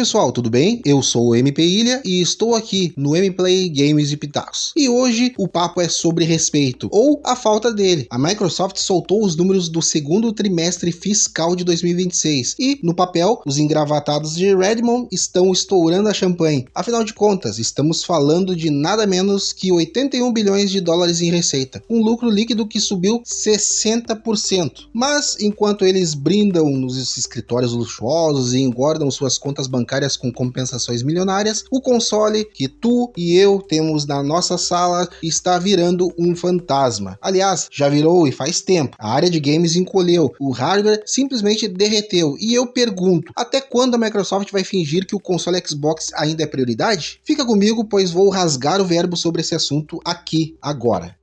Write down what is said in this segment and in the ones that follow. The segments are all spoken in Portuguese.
pessoal, tudo bem? Eu sou o MP Ilha e estou aqui no MPlay Games e Pitacos. E hoje o papo é sobre respeito, ou a falta dele. A Microsoft soltou os números do segundo trimestre fiscal de 2026 e, no papel, os engravatados de Redmond estão estourando a champanhe. Afinal de contas, estamos falando de nada menos que 81 bilhões de dólares em receita, um lucro líquido que subiu 60%. Mas, enquanto eles brindam nos escritórios luxuosos e engordam suas contas bancárias com compensações milionárias, o console que tu e eu temos na nossa sala está virando um fantasma. Aliás, já virou e faz tempo. A área de games encolheu, o hardware simplesmente derreteu. E eu pergunto, até quando a Microsoft vai fingir que o console Xbox ainda é prioridade? Fica comigo, pois vou rasgar o verbo sobre esse assunto aqui, agora.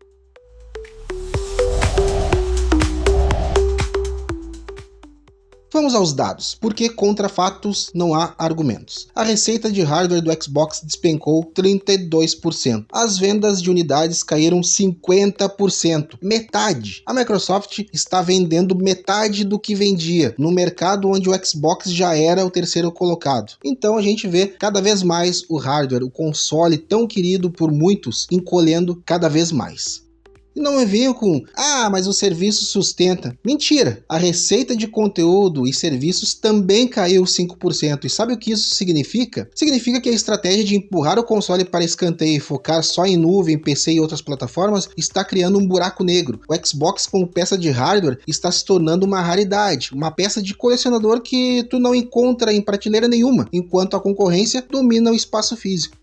Vamos aos dados, porque contra fatos não há argumentos. A receita de hardware do Xbox despencou 32%. As vendas de unidades caíram 50%. Metade. A Microsoft está vendendo metade do que vendia, no mercado onde o Xbox já era o terceiro colocado. Então a gente vê cada vez mais o hardware, o console tão querido por muitos, encolhendo cada vez mais. E não me venham com, mas o serviço sustenta. Mentira! A receita de conteúdo e serviços também caiu 5%. E sabe o que isso significa? Significa que a estratégia de empurrar o console para escanteio e focar só em nuvem, PC e outras plataformas está criando um buraco negro. O Xbox como peça de hardware está se tornando uma raridade, uma peça de colecionador que tu não encontra em prateleira nenhuma, enquanto a concorrência domina o espaço físico.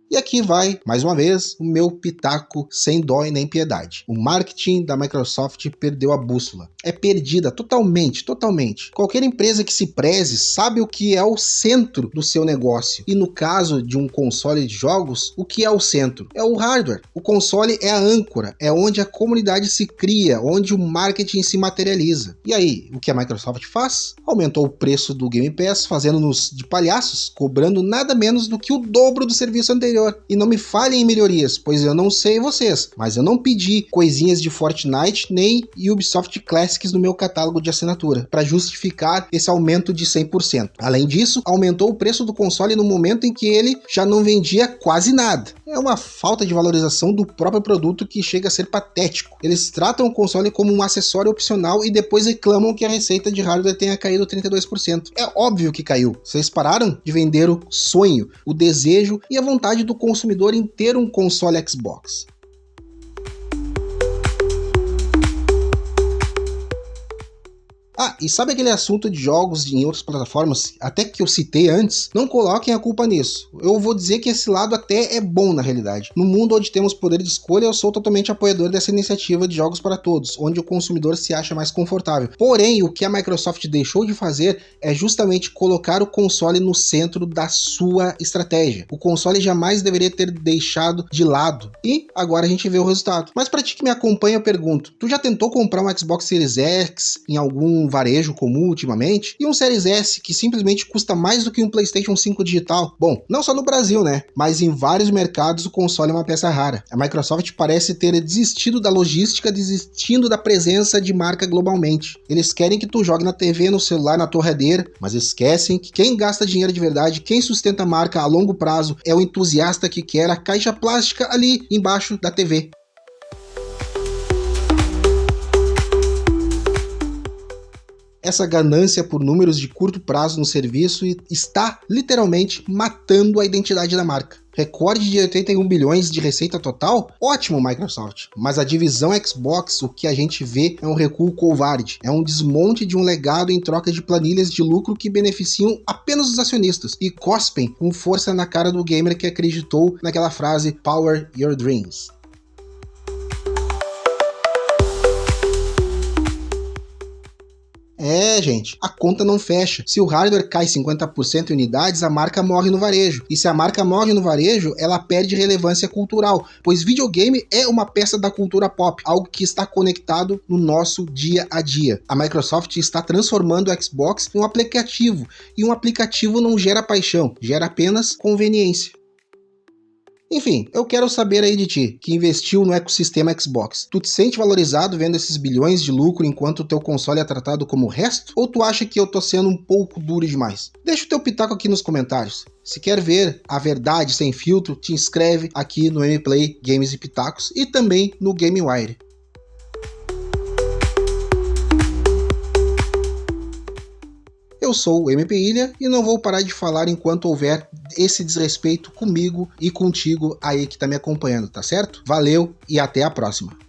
E aqui vai, mais uma vez, o meu pitaco sem dó e nem piedade. O marketing da Microsoft perdeu a bússola. É perdida totalmente. Qualquer empresa que se preze sabe o que é o centro do seu negócio. E no caso de um console de jogos, o que é o centro? É o hardware. O console é a âncora, é onde a comunidade se cria, onde o marketing se materializa. E aí, o que a Microsoft faz? Aumentou o preço do Game Pass, fazendo-nos de palhaços, cobrando nada menos do que o dobro do serviço anterior. E não me falem em melhorias, pois eu não sei vocês, mas eu não pedi coisinhas de Fortnite nem Ubisoft Classics no meu catálogo de assinatura, para justificar esse aumento de 100%. Além disso, aumentou o preço do console no momento em que ele já não vendia quase nada. É uma falta de valorização do próprio produto que chega a ser patético. Eles tratam o console como um acessório opcional e depois reclamam que a receita de hardware tenha caído 32%. É óbvio que caiu. Vocês pararam de vender o sonho, o desejo e a vontade do consumidor em ter um console Xbox. E sabe aquele assunto de jogos em outras plataformas, até que eu citei antes? Não coloquem a culpa nisso. Eu vou dizer que esse lado até é bom na realidade. No mundo onde temos poder de escolha, eu sou totalmente apoiador dessa iniciativa de jogos para todos, onde o consumidor se acha mais confortável. Porém, o que a Microsoft deixou de fazer é justamente colocar o console no centro da sua estratégia. O console jamais deveria ter deixado de lado. E agora a gente vê o resultado. Mas para ti que me acompanha, eu pergunto, tu já tentou comprar um Xbox Series X em algum varejo comum ultimamente, e um Series S que simplesmente custa mais do que um PlayStation 5 digital? Bom, não só no Brasil, né? Mas em vários mercados o console é uma peça rara. A Microsoft parece ter desistido da logística, desistindo da presença de marca globalmente. Eles querem que tu jogue na TV, no celular, na torradeira, mas esquecem que quem gasta dinheiro de verdade, quem sustenta a marca a longo prazo, é o entusiasta que quer a caixa plástica ali embaixo da TV. Essa ganância por números de curto prazo no serviço está literalmente matando a identidade da marca. Recorde de 81 bilhões de receita total? Ótimo, Microsoft. Mas a divisão Xbox, o que a gente vê é um recuo covarde. É um desmonte de um legado em troca de planilhas de lucro que beneficiam apenas os acionistas e cospem com força na cara do gamer que acreditou naquela frase "Power Your Dreams". Gente, a conta não fecha. Se o hardware cai 50% em unidades, a marca morre no varejo. E se a marca morre no varejo, ela perde relevância cultural, pois videogame é uma peça da cultura pop, algo que está conectado no nosso dia a dia. A Microsoft está transformando o Xbox em um aplicativo, e um aplicativo não gera paixão, gera apenas conveniência. Enfim, eu quero saber aí de ti, que investiu no ecossistema Xbox. Tu te sente valorizado vendo esses bilhões de lucro enquanto o teu console é tratado como o resto? Ou tu acha que eu tô sendo um pouco duro demais? Deixa o teu pitaco aqui nos comentários. Se quer ver a verdade sem filtro, te inscreve aqui no MPlay Games e Pitacos e também no GameWire. Eu sou o MP Ilha e não vou parar de falar enquanto houver esse desrespeito comigo e contigo aí que tá me acompanhando, tá certo? Valeu e até a próxima!